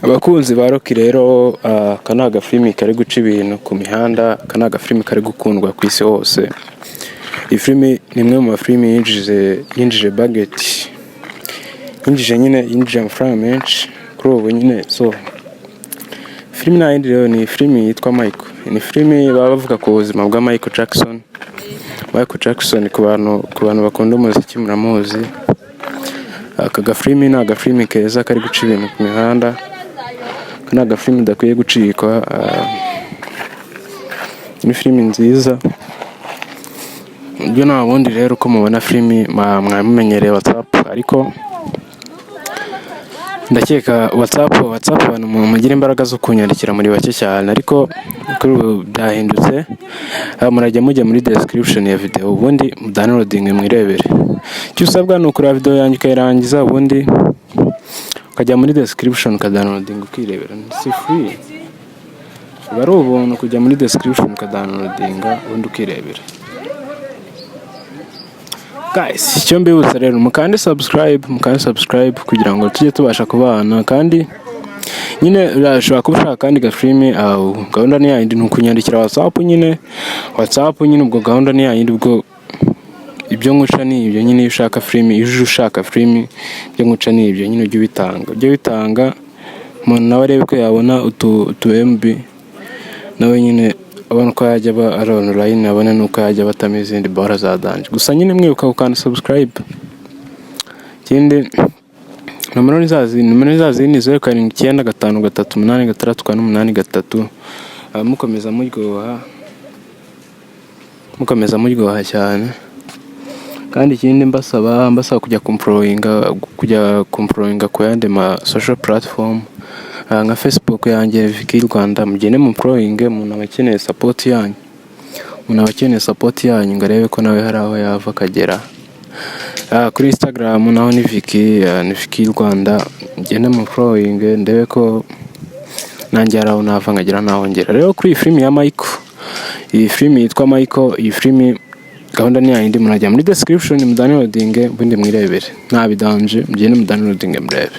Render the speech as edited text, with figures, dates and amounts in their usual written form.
Abakunzi ba Rock rero aka ni agafilimi kari guca ibintu ku mihanda, aka ni agafilimi kari gukundwa ku isi hose. Iyi filimi ni imwe mu mafilimi yinjije budget, yinjije amafaranga menshi kuri ubu nyine. So filimi nta yindi rero, ni filimi yitwa Michael. Ni filimi baba bavuga ku buzima bwa Michael Jackson. Michael Jackson ku bantu bakunda umuziki muramuzi. Aka gafilimi ni agafilimi keza kari guca ibintu ku mihanda. Aka ni agafilimi udakwiye gucikwa. Ni filimi nziza. Ibyo nta bundi rero uko mubona filimi mwamumenyereye WhatsApp, ariko ndakeka WhatsApp abantu mugira imbaraga zo kunyandikira muri bake cyane, ariko kuri ubu byahindutse. Murajya mujya muri description ya video ubundi downloading mwirebere. Icyo usabwa ni ukureba video yanjye ukayirangiza, ubundi ukajya muri description ukadownloading ukirebera. Si free, bari ubuntu kujya muri description ukadownloading ubundi ukirebera. Guys, icyo mbibutsa rero mukande subscribe kugira ngo tujye tubasha kubana, kandi nyine urashobora kuba ushaka kandi gafilimi gahunda ni yayindi, ntukunyandikira WhatsApp nyine ubwo gahunda ni yayindi, ubwo ibyo nguca ni ibyo nyine. Iyo ushaka filimi, iyo ushaka filimi, ibyo nguca ni ibyo nyine. Ujye bitanga umuntu nawe arebe ko yabona utu MB, nawe nyine abona ko yajya ari online, abona nuko yajya batamo izindi bora za danje. Gusa nyine mwibuka gukanda subscribe. Ikindi nomero ni zazindi 0795538683. mukomeza muryoha cyane. Kandi ikindi mbasaba kujya kumfollowinga ku yandi ma social platform nka Facebook yanjye Vicky Rwanda. Mugende mu following, umuntu abakeneye support yanyu ngo arebe ko nawe hari aho yava akagera. Kuri Instagram naho ni Vicky Rwanda. Mugende mu following ndebe ko nanjye hari aho nava nkagera naho ngera. Rero kuri iyi filimi ya Michael, iyi filimi yitwa Michael, iyi filimi gahunda ni yayindi. Murajya muri description mu downloading ubundi mwirebere. Nta bidanje, mugende mu downloading murebe.